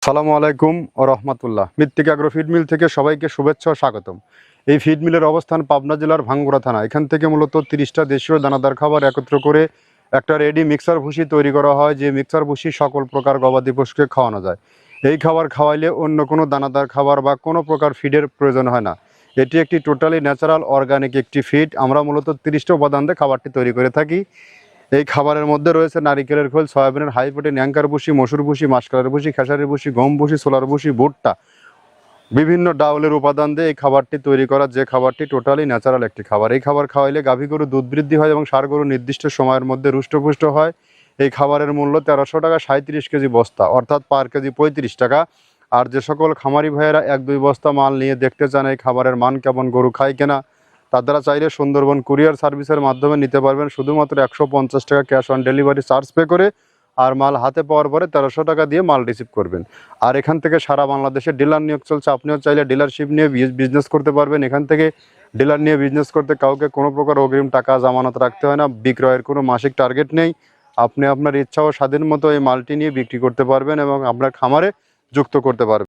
সালামু আলাইকুম ও রহমতুল্লাহ। মৃত্তিকা আগ্রো ফিড মিল থেকে সবাইকে শুভেচ্ছা ও স্বাগতম। এই ফিড মিলের অবস্থান পাবনা জেলার ভাঙ্গুড়া থানা। এখান থেকে মূলত 30টা দেশীয় দানাদার খাবার একত্র করে একটা রেডি মিক্সার ভুসি তৈরি করা হয়, যে মিক্সার ভুসি সকল প্রকার গবাদি পশুকে খাওয়ানো যায়। এই খাবার খাওয়াইলে অন্য কোনো দানাদার খাবার বা কোনো প্রকার ফিডের প্রয়োজন হয় না। এটি একটি টোটালি ন্যাচারাল অর্গানিক একটি ফিড। আমরা মূলত 30টা উপাদান দিয়ে খাবারটি তৈরি করে থাকি। এই খাবারের মধ্যে রয়েছে নারিকেলের খোল, সয়াবিনের হাই প্রোটিন অ্যাঙ্কার ভুসি, মসুর ভুসি, মাসকলাইয়ের ভুসি, খেসারির ভুসি, গম ভুসি, সোলার ভুসি, ভুট্টা, বিভিন্ন ডাউলের উপাদান দিয়ে এই খাবারটি তৈরি করা, যে খাবারটি টোটালি ন্যাচারাল একটি খাবার। এই খাবার খাওয়াইলে গাভী গরু দুধ বৃদ্ধি হয় এবং ষাঁড় গরু নির্দিষ্ট সময়ের মধ্যে রুষ্টপুষ্ট হয়। এই খাবারের মূল্য 1300 টাকা 37 কেজি বস্তা, অর্থাৎ পার কেজি 35 টাকা। আর যে সকল খামারি ভাইয়েরা 1-2 বস্তা মাল নিয়ে দেখতে চান এই খাবারের মান কেমন, গরু খায় কেনা, তারা চাইলে সুন্দরবন কুরিয়ার সার্ভিসের মাধ্যমে নিতে পারবেন। শুধুমাত্র 150 টাকা cash on delivery charge pay করে, আর মাল হাতে পাওয়ার পরে 1300 টাকা দিয়ে মাল রিসিভ করবেন। আর এখান থেকে সারা বাংলাদেশে ডিলার নিয়োগ চলছে। আপনিও চাইলে ডিলারশিপ নিয়ে বিজনেস করতে পারবেন। এখান থেকে ডিলার নিয়ে বিজনেস করতে কাউকে কোনো প্রকার অগ্রিম টাকা জামানত রাখতে হয় না। বিক্রয়ের কোনো মাসিক টার্গেট নেই। আপনি আপনার ইচ্ছা ও স্বাধীন মতো এই মালটি নিয়ে বিক্রি করতে পারবেন এবং আপনার খামারে যুক্ত করতে পারবেন।